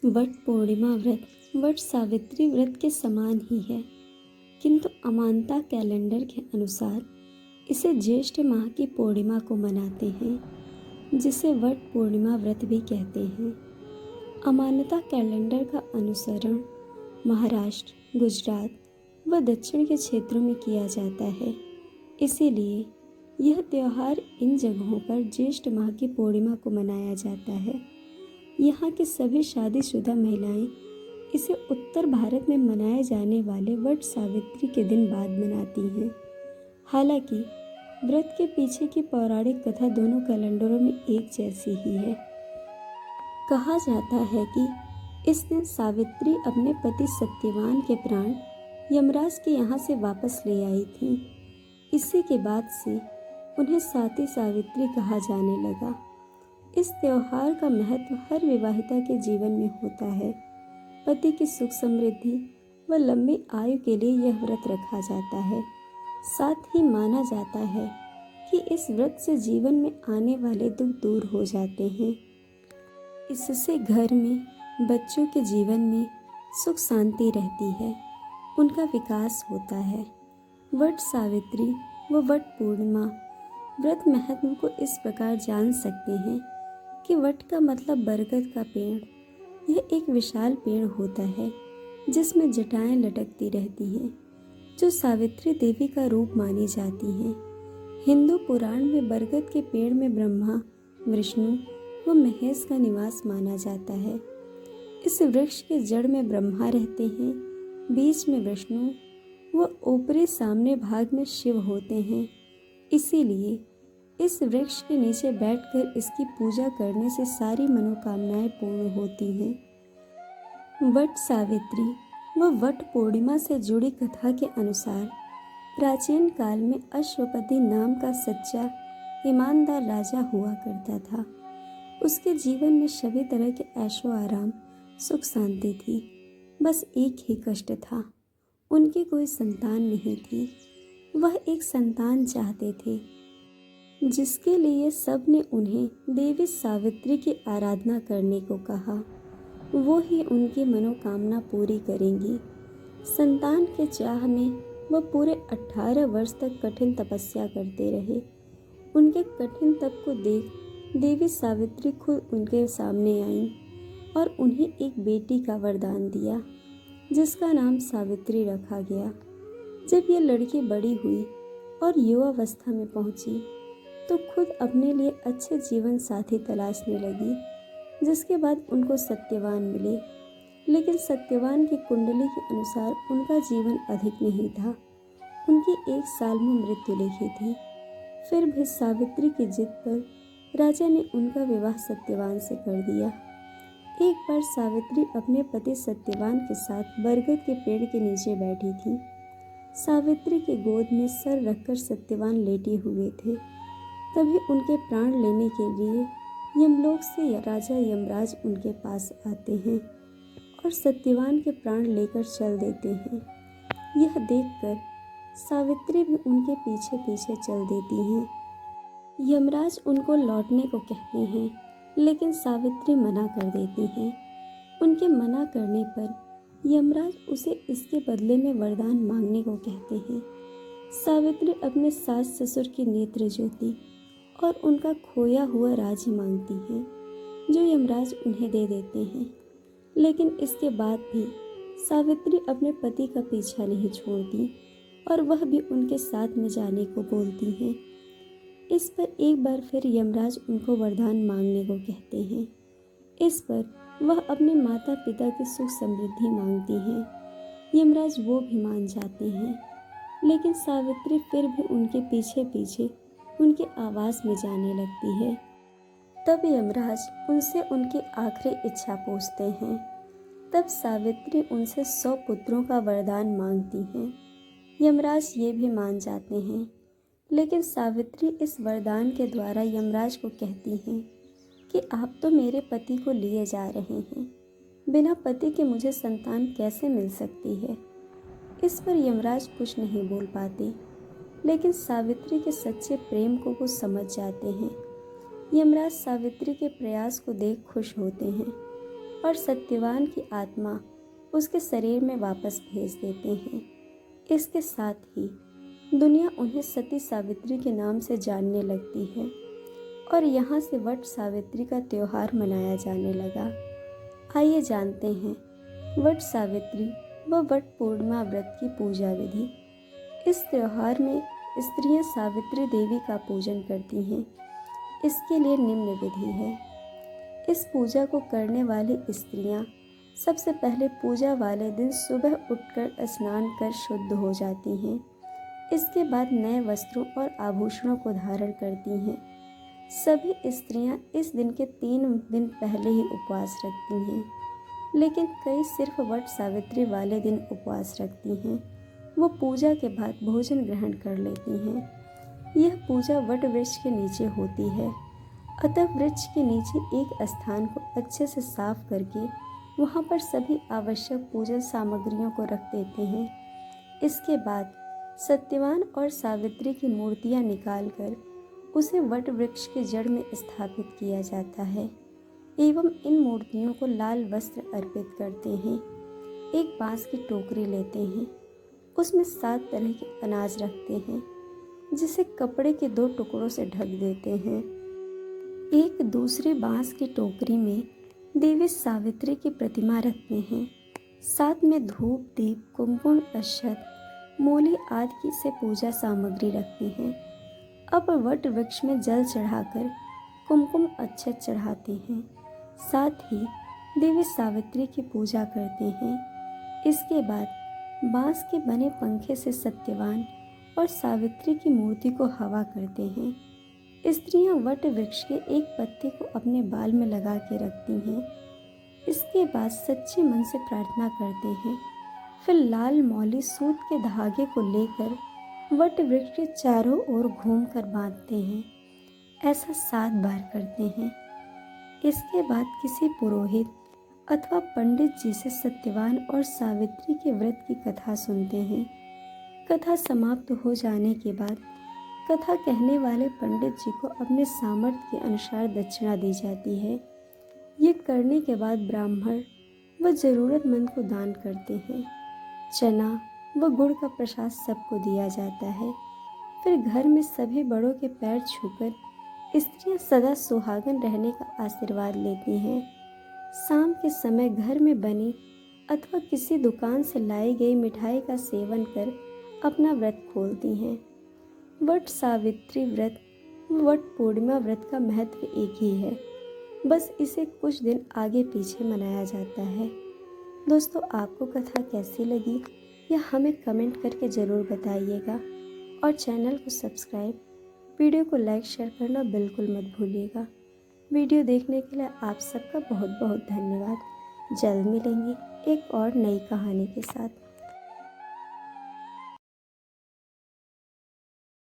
What पूर्णिमा व्रत वट सावित्री व्रत के समान ही है, किंतु अमांता कैलेंडर के अनुसार इसे ज्येष्ठ माह की पूर्णिमा को मनाते हैं, जिसे वट पूर्णिमा व्रत भी कहते हैं। अमानता कैलेंडर का अनुसरण महाराष्ट्र, गुजरात व दक्षिण के क्षेत्रों में किया जाता है। इसीलिए यह त्यौहार इन जगहों पर ज्येष्ठ माह की पूर्णिमा को मनाया जाता है। यहाँ की सभी शादीशुदा महिलाएं इसे उत्तर भारत में मनाए जाने वाले वट सावित्री के दिन बाद मनाती हैं। हालांकि व्रत के पीछे की पौराणिक कथा दोनों कैलेंडरों में एक जैसी ही है। कहा जाता है कि इस दिन सावित्री अपने पति सत्यवान के प्राण यमराज के यहाँ से वापस ले आई थी। इसी के बाद से उन्हें साती सावित्री कहा जाने लगा। इस त्योहार का महत्व हर विवाहिता के जीवन में होता है। पति की सुख समृद्धि व लंबी आयु के लिए यह व्रत रखा जाता है। साथ ही माना जाता है कि इस व्रत से जीवन में आने वाले दुख दूर हो जाते हैं। इससे घर में बच्चों के जीवन में सुख शांति रहती है, उनका विकास होता है। वट सावित्री व वट पूर्णिमा व्रत महत्व को इस प्रकार जान सकते हैं कि वट का मतलब बरगद का पेड़। यह एक विशाल पेड़ होता है जिसमें जटाएं लटकती रहती हैं, जो सावित्री देवी का रूप मानी जाती हैं। हिंदू पुराण में बरगद के पेड़ में ब्रह्मा, विष्णु व महेश का निवास माना जाता है। इस वृक्ष के जड़ में ब्रह्मा रहते हैं, बीच में विष्णु व ऊपरी सामने भाग में शिव होते हैं। इसीलिए इस वृक्ष के नीचे बैठकर इसकी पूजा करने से सारी मनोकामनाएं पूर्ण होती हैं। वट सावित्री व वट पूर्णिमा से जुड़ी कथा के अनुसार प्राचीन काल में अश्वपति नाम का सच्चा ईमानदार राजा हुआ करता था। उसके जीवन में सभी तरह के ऐशो आराम, सुख शांति थी। बस एक ही कष्ट था, उनकी कोई संतान नहीं थी। वह एक संतान चाहते थे, जिसके लिए सब ने उन्हें देवी सावित्री की आराधना करने को कहा। वो ही उनकी मनोकामना पूरी करेंगी। संतान के चाह में वह पूरे 18 वर्ष तक कठिन तपस्या करते रहे। उनके कठिन तप को देख देवी सावित्री खुद उनके सामने आईं और उन्हें एक बेटी का वरदान दिया, जिसका नाम सावित्री रखा गया। जब यह लड़की बड़ी हुई और युवावस्था में पहुंची तो खुद अपने लिए अच्छे जीवन साथी तलाशने लगी, जिसके बाद उनको सत्यवान मिले। लेकिन सत्यवान की कुंडली के अनुसार उनका जीवन अधिक नहीं था। उनकी 1 साल में मृत्यु लिखी थी। फिर भी सावित्री की जिद पर राजा ने उनका विवाह सत्यवान से कर दिया। एक बार सावित्री अपने पति सत्यवान के साथ बरगद के पेड़ के नीचे बैठी थी। सावित्री के गोद में सर रखकर सत्यवान लेटे हुए थे। तभी उनके प्राण लेने के लिए यमलोक से राजा यमराज उनके पास आते हैं और सत्यवान के प्राण लेकर चल देते हैं। यह देखकर सावित्री भी उनके पीछे पीछे चल देती हैं। यमराज उनको लौटने को कहते हैं, लेकिन सावित्री मना कर देती हैं। उनके मना करने पर यमराज उसे इसके बदले में वरदान मांगने को कहते हैं। सावित्री अपने सास ससुर की नेत्र ज्योति और उनका खोया हुआ राज्य मांगती हैं, जो यमराज उन्हें दे देते हैं। लेकिन इसके बाद भी सावित्री अपने पति का पीछा नहीं छोड़ती और वह भी उनके साथ में जाने को बोलती हैं। इस पर एक बार फिर यमराज उनको वरदान मांगने को कहते हैं। इस पर वह अपने माता पिता की सुख समृद्धि मांगती हैं। यमराज वो भी मान जाते हैं, लेकिन सावित्री फिर भी उनके पीछे पीछे उनके आवास में जाने लगती है। तब यमराज उनसे उनकी आखिरी इच्छा पूछते हैं। तब सावित्री उनसे 100 पुत्रों का वरदान मांगती हैं। यमराज ये भी मान जाते हैं, लेकिन सावित्री इस वरदान के द्वारा यमराज को कहती हैं कि आप तो मेरे पति को लिए जा रहे हैं, बिना पति के मुझे संतान कैसे मिल सकती है। इस पर यमराज कुछ नहीं बोल पाते, लेकिन सावित्री के सच्चे प्रेम को वो समझ जाते हैं। यमराज सावित्री के प्रयास को देख खुश होते हैं और सत्यवान की आत्मा उसके शरीर में वापस भेज देते हैं। इसके साथ ही दुनिया उन्हें सती सावित्री के नाम से जानने लगती है और यहाँ से वट सावित्री का त्योहार मनाया जाने लगा। आइए जानते हैं वट सावित्री व वट पूर्णिमा व्रत की पूजा विधि। इस त्योहार में स्त्रियां सावित्री देवी का पूजन करती हैं। इसके लिए निम्न विधि है। इस पूजा को करने वाली स्त्रियां सबसे पहले पूजा वाले दिन सुबह उठकर स्नान कर शुद्ध हो जाती हैं। इसके बाद नए वस्त्रों और आभूषणों को धारण करती हैं। सभी स्त्रियां इस दिन के 3 दिन पहले ही उपवास रखती हैं, लेकिन कई सिर्फ वट सावित्री वाले दिन उपवास रखती हैं। वो पूजा के बाद भोजन ग्रहण कर लेती हैं। यह पूजा वट वृक्ष के नीचे होती है, अतः वृक्ष के नीचे एक स्थान को अच्छे से साफ करके वहाँ पर सभी आवश्यक पूजन सामग्रियों को रख देते हैं। इसके बाद सत्यवान और सावित्री की मूर्तियाँ निकालकर उसे वट वृक्ष के जड़ में स्थापित किया जाता है एवं इन मूर्तियों को लाल वस्त्र अर्पित करते हैं। एक बांस की टोकरी लेते हैं, उसमें 7 तरह के अनाज रखते हैं, जिसे कपड़े के 2 टुकड़ों से ढक देते हैं। एक दूसरी बांस की टोकरी में देवी सावित्री की प्रतिमा रखते हैं। साथ में धूप, दीप, कुमकुम, अक्षत, मूली आदि से पूजा सामग्री रखते हैं। अब वट वृक्ष में जल चढ़ाकर कुमकुम अक्षत चढ़ाते हैं। साथ ही देवी सावित्री की पूजा करते हैं। इसके बाद बांस के बने पंखे से सत्यवान और सावित्री की मूर्ति को हवा करते हैं। स्त्रियां वट वृक्ष के एक पत्ते को अपने बाल में लगा के रखती हैं। इसके बाद सच्चे मन से प्रार्थना करते हैं। फिर लाल मौली सूत के धागे को लेकर वट वृक्ष के चारों ओर घूमकर बांधते हैं। ऐसा 7 बार करते हैं। इसके बाद किसी पुरोहित अथवा पंडित जी से सत्यवान और सावित्री के व्रत की कथा सुनते हैं। कथा समाप्त हो जाने के बाद कथा कहने वाले पंडित जी को अपने सामर्थ्य के अनुसार दक्षिणा दी जाती है। ये करने के बाद ब्राह्मण व जरूरतमंद को दान करते हैं। चना व गुड़ का प्रसाद सबको दिया जाता है। फिर घर में सभी बड़ों के पैर छूकर स्त्रियां सदा सुहागन रहने का आशीर्वाद लेती हैं। शाम के समय घर में बनी अथवा किसी दुकान से लाई गई मिठाई का सेवन कर अपना व्रत खोलती हैं। वट सावित्री व्रत व वट पूर्णिमा व्रत का महत्व एक ही है, बस इसे कुछ दिन आगे पीछे मनाया जाता है। दोस्तों, आपको कथा कैसी लगी या हमें कमेंट करके ज़रूर बताइएगा और चैनल को सब्सक्राइब, वीडियो को लाइक शेयर करना बिल्कुल मत भूलिएगा। वीडियो देखने के लिए आप सबका बहुत बहुत धन्यवाद। जल्द मिलेंगे एक और नई कहानी के साथ।